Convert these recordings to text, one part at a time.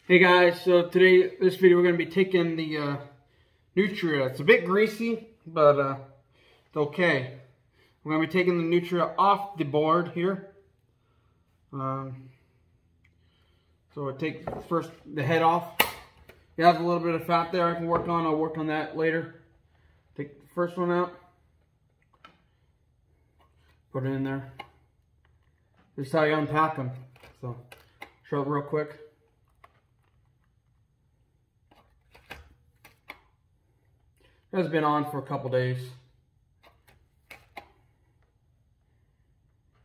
Hey guys, so today, this video, we're going to be taking the Nutria. It's a bit greasy, but it's okay. We're going to be taking the Nutria off the board here. So I take first the head off. It has a little bit of fat there I can work on. I'll work on that later. Take the first one out. Put it in there. This is how you unpack them. So, show it real quick. It has been on for a couple days.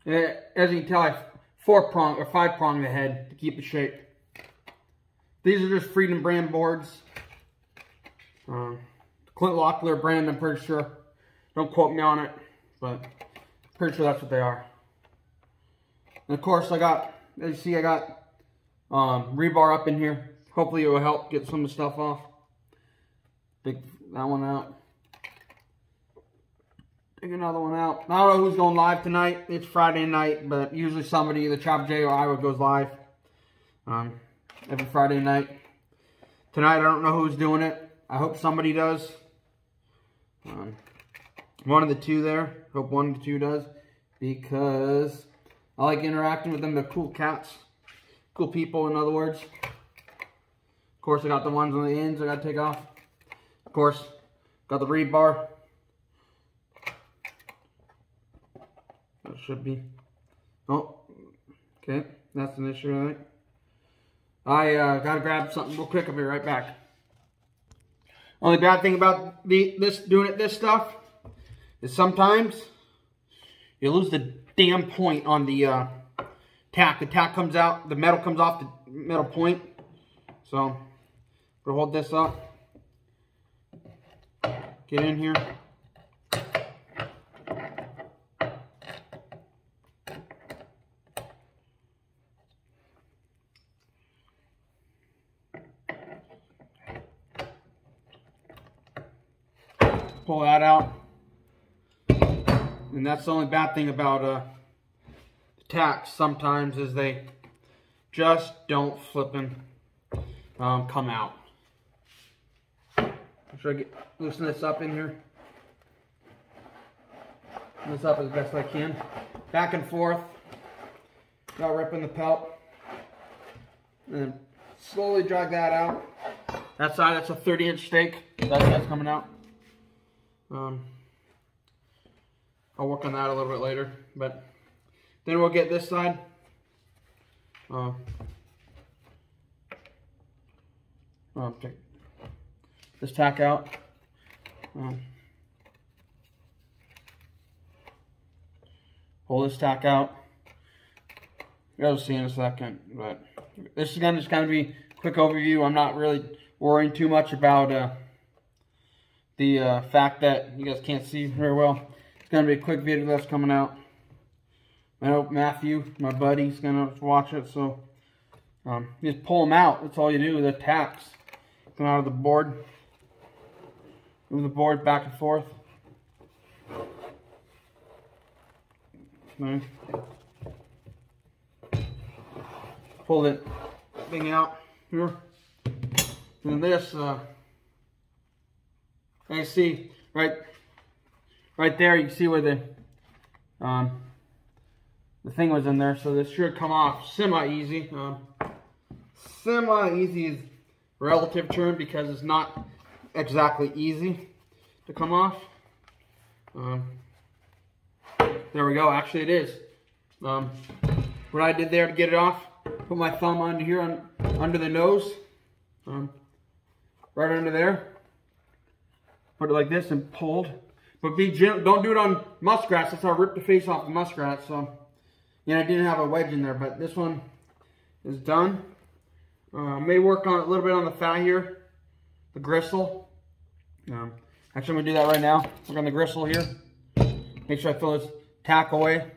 As you can tell, I 4-prong or 5-prong the head to keep the shape. These are just Freedom brand boards. Clint Locklear brand, I'm pretty sure. Don't quote me on it, but pretty sure that's what they are. And of course, as you see, I got rebar up in here. Hopefully it will help get some of the stuff off. Take that one out. Take another one out. I don't know who's going live tonight. It's Friday night, but usually somebody, either Chop J or Iowa, goes live every Friday night. Tonight, I don't know who's doing it. I hope somebody does. One of the two there. Hope one of the two does, because I like interacting with them. They're cool cats. Cool people, in other words. Of course, I got the ones on the ends I got to take off. Of course, got the rebar. That should be. Oh, okay. That's an issue, I think. I gotta grab something real quick. I'll be right back. Only bad thing about doing this stuff is sometimes you lose the damn point on the tack. The tack comes out, the metal comes off the metal point. So, we'll hold this up. Get in here. Pull that out. And that's the only bad thing about the tacks sometimes, is they just don't flippin' come out. Should I loosen this up in here? Loosen this up as best I can. Back and forth. Without ripping the pelt. And then slowly drag that out. That side, that's a 30-inch steak. That's coming out. I'll work on that a little bit later. But then we'll get this side. Take this tack out. Pull this tack out. You'll see in a second, but this is just gonna be a quick overview. I'm not really worrying too much about the fact that you guys can't see very well. It's gonna be a quick video that's coming out. I hope Matthew, my buddy, is gonna watch it. So you just pull them out. That's all you do. The tacks come out of the board. Move the board back and forth. Okay. Pull that thing out here. And this, you see right there. You can see where the thing was in there. So this should come off semi-easy. Semi-easy is relative term because it's not exactly easy to come off. There we go. Actually, it is. What I did there to get it off, put my thumb under here, under the nose, right under there. Put it like this and pulled. But be gentle. Don't do it on muskrats. That's how I ripped the face off the muskrat. So, yeah, I didn't have a wedge in there, but this one is done. May work on a little bit on the fat here. The gristle. Actually, I'm going to do that right now. Work on the gristle here. Make sure I throw this tack away.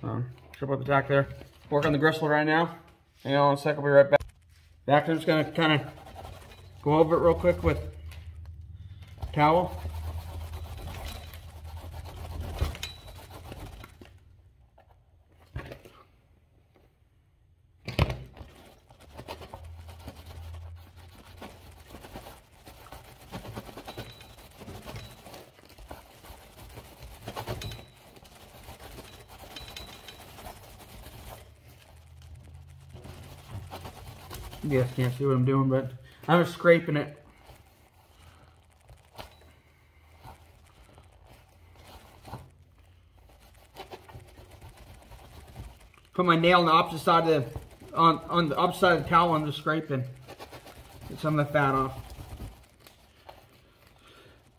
Should put the tack there. Work on the gristle right now. Hang on a second, I'll be right back. I'm just going to kind of go over it real quick with a towel. You guys can't see what I'm doing, but I'm just scraping it. Put my nail on the opposite side of the, on the opposite side of the towel. I'm just scraping. Get some of the fat off.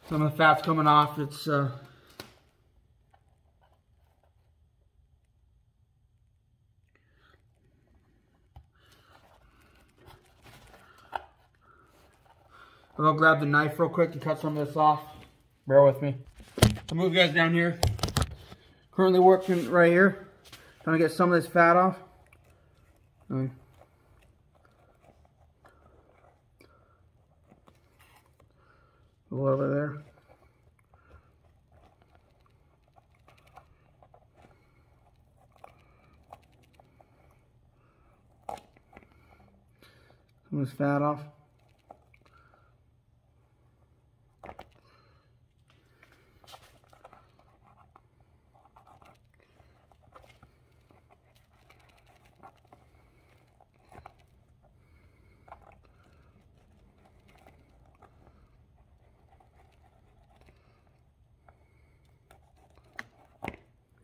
Some of the fat's coming off. It's I'll go grab the knife real quick and cut some of this off. Bear with me. I'll move you guys down here. Currently working right here. Trying to get some of this fat off. A little over there. Some of this fat off.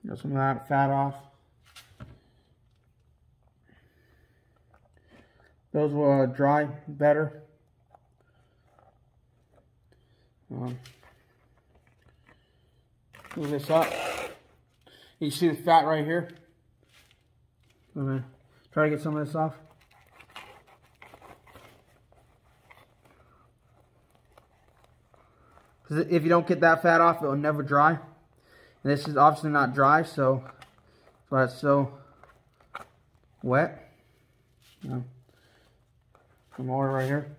Got some of that fat off. Those will dry better. Move this up. You see the fat right here? I'm gonna try to get some of this off. Because if you don't get that fat off, it will never dry. And this is obviously not dry, so that's why it's so wet. Some more right here.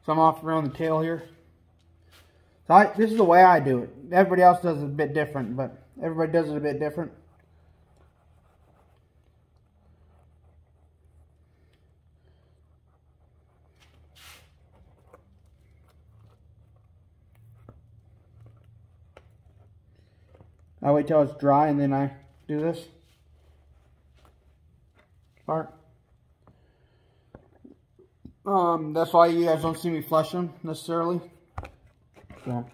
Some off around the tail here. So this is the way I do it. Everybody else does it a bit different, but everybody does it a bit different. I wait till it's dry and then I do this part. That's why you guys don't see me flush them necessarily. So.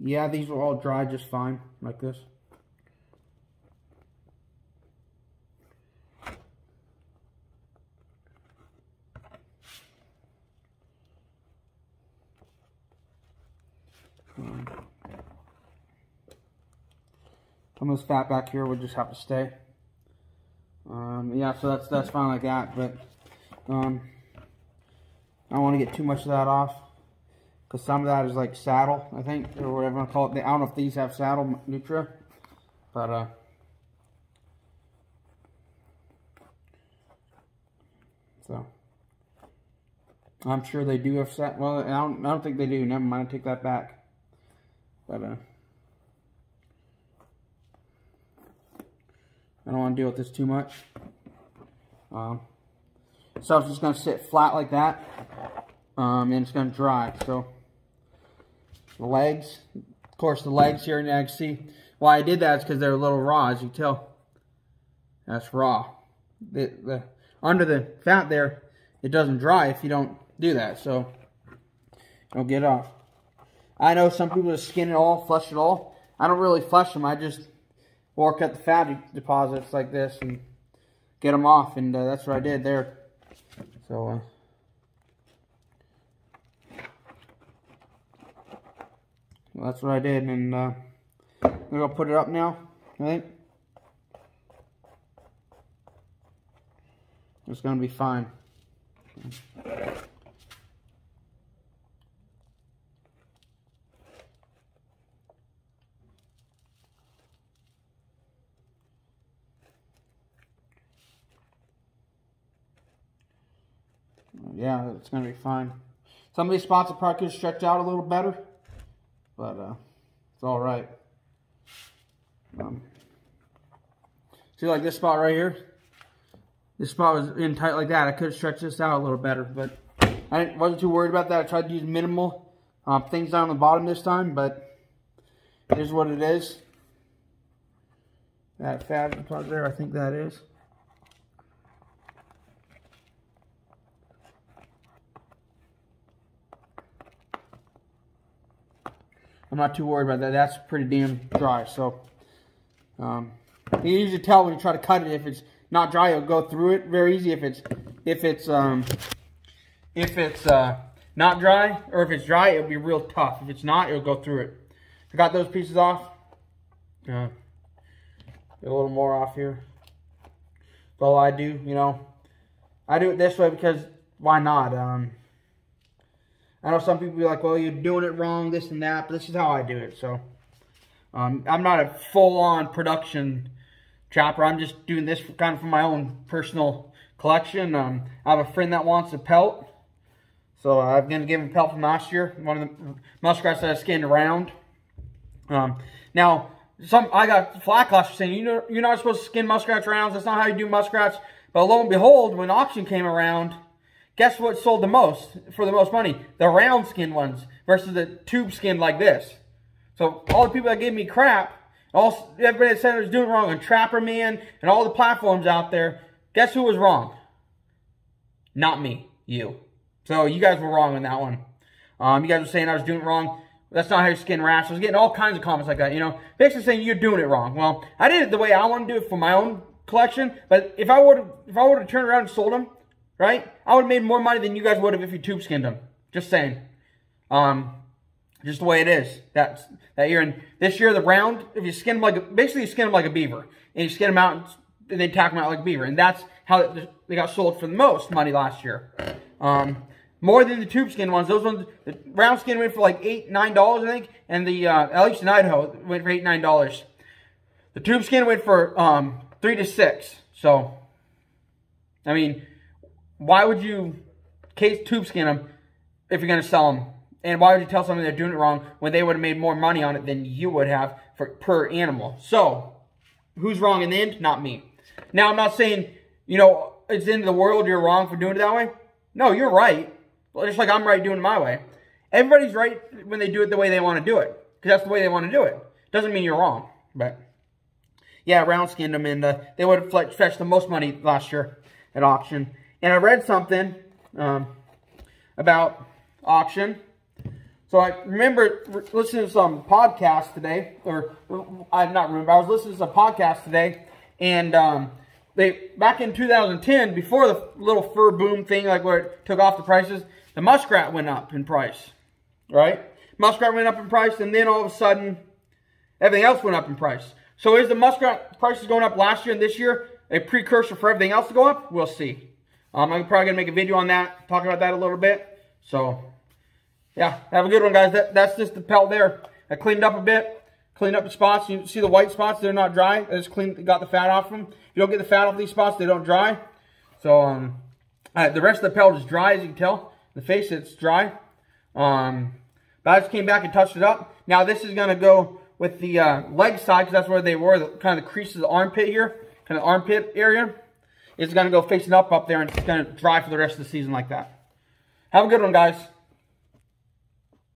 Yeah, these will all dry just fine, like this. Some of this fat back here would just have to stay. Yeah, so that's fine like that, but I don't want to get too much of that off because some of that is like saddle, I think, or whatever I call it. I don't know if these have saddle Nutria, but so I'm sure they do have saddle. Well, I don't think they do. Never mind, I take that back. But I don't want to deal with this too much. So it's just going to sit flat like that. And it's going to dry. So the legs, of course the legs here, and you can see why I did that is because they're a little raw, as you can tell. That's raw. The under the fat there, it doesn't dry if you don't do that. So don't get it off. I know some people just skin it all, flush it all. I don't really flush them. I just work at the fat deposits like this and get them off, and that's what I did there. So Well, that's what I did, and I'm gonna put it up now. I think it's gonna be fine. Yeah, it's gonna be fine. Some of these spots will probably could stretch out a little better, but it's all right. See, like this spot right here. This spot was in tight like that. I could have stretched this out a little better, but I wasn't too worried about that. I tried to use minimal things down on the bottom this time, but it is what it is. That fat part there, I think that is. I'm not too worried about that. That's pretty damn dry. So you can usually tell when you try to cut it if it's not dry. It'll go through it very easy. If it's not dry, or if it's dry, it'll be real tough. If it's not, it'll go through it. I got those pieces off. Get a little more off here. That's all I do. You know, I do it this way because why not? I know some people be like, well, you're doing it wrong, this and that, but this is how I do it. So, I'm not a full-on production trapper. I'm just doing this kind of for my own personal collection. I have a friend that wants a pelt. So, I'm going to give him a pelt from last year. One of the muskrats that I skinned around. Now, I got flack last year saying, you're not supposed to skin muskrats rounds. That's not how you do muskrats. But lo and behold, when auction came around, guess what sold the most, for the most money? The round skin ones versus the tube skin like this. So all the people that gave me crap, everybody that said I was doing it wrong on Trapper Man and all the platforms out there, guess who was wrong? Not me, you. So you guys were wrong on that one. You guys were saying I was doing it wrong. That's not how you skin rats. I was getting all kinds of comments like that, you know. Basically saying you're doing it wrong. Well, I did it the way I want to do it for my own collection. But if I would have turned around and sold them, right? I would have made more money than you guys would have if you tube skinned them. Just saying. Just the way it is. That year. And this year, the round, if you skin them like, basically you skin them like a beaver. And you skin them out and they tack them out like a beaver. And that's how they got sold for the most money last year. More than the tube skin ones. Those ones, the round skin went for like $8, $9, I think. And the, at least in Idaho, it went for $8, $9. The tube skin went for $3 to $6. So, I mean, why would you tube skin them if you're going to sell them? And why would you tell someone they're doing it wrong when they would have made more money on it than you would have per animal? So, who's wrong in the end? Not me. Now, I'm not saying, you know, it's the end of the world, you're wrong for doing it that way. No, you're right. Well, just like I'm right doing it my way. Everybody's right when they do it the way they want to do it. Because that's the way they want to do it. Doesn't mean you're wrong. But, yeah, round skinned them. And they would have fetched the most money last year at auction. And I read something about auction. So I remember listening to some podcast today. I was listening to some podcast today. And back in 2010, before the little fur boom thing, like where it took off the prices, the muskrat went up in price, right? Muskrat went up in price, and then all of a sudden, everything else went up in price. So is the muskrat prices going up last year and this year a precursor for everything else to go up? We'll see. I'm probably going to make a video on that, talking about that a little bit. So, yeah, have a good one, guys. That's just the pelt there. I cleaned up a bit, cleaned up the spots. You see the white spots? They're not dry. I just got the fat off them. If you don't get the fat off these spots, they don't dry. So, the rest of the pelt is dry, as you can tell. The face, it's dry. But I just came back and touched it up. Now, this is going to go with the leg side, because that's where they were, kind of the crease of the armpit here, kind of the armpit area. It's going to go facing up there, and it's going to dry for the rest of the season like that. Have a good one, guys.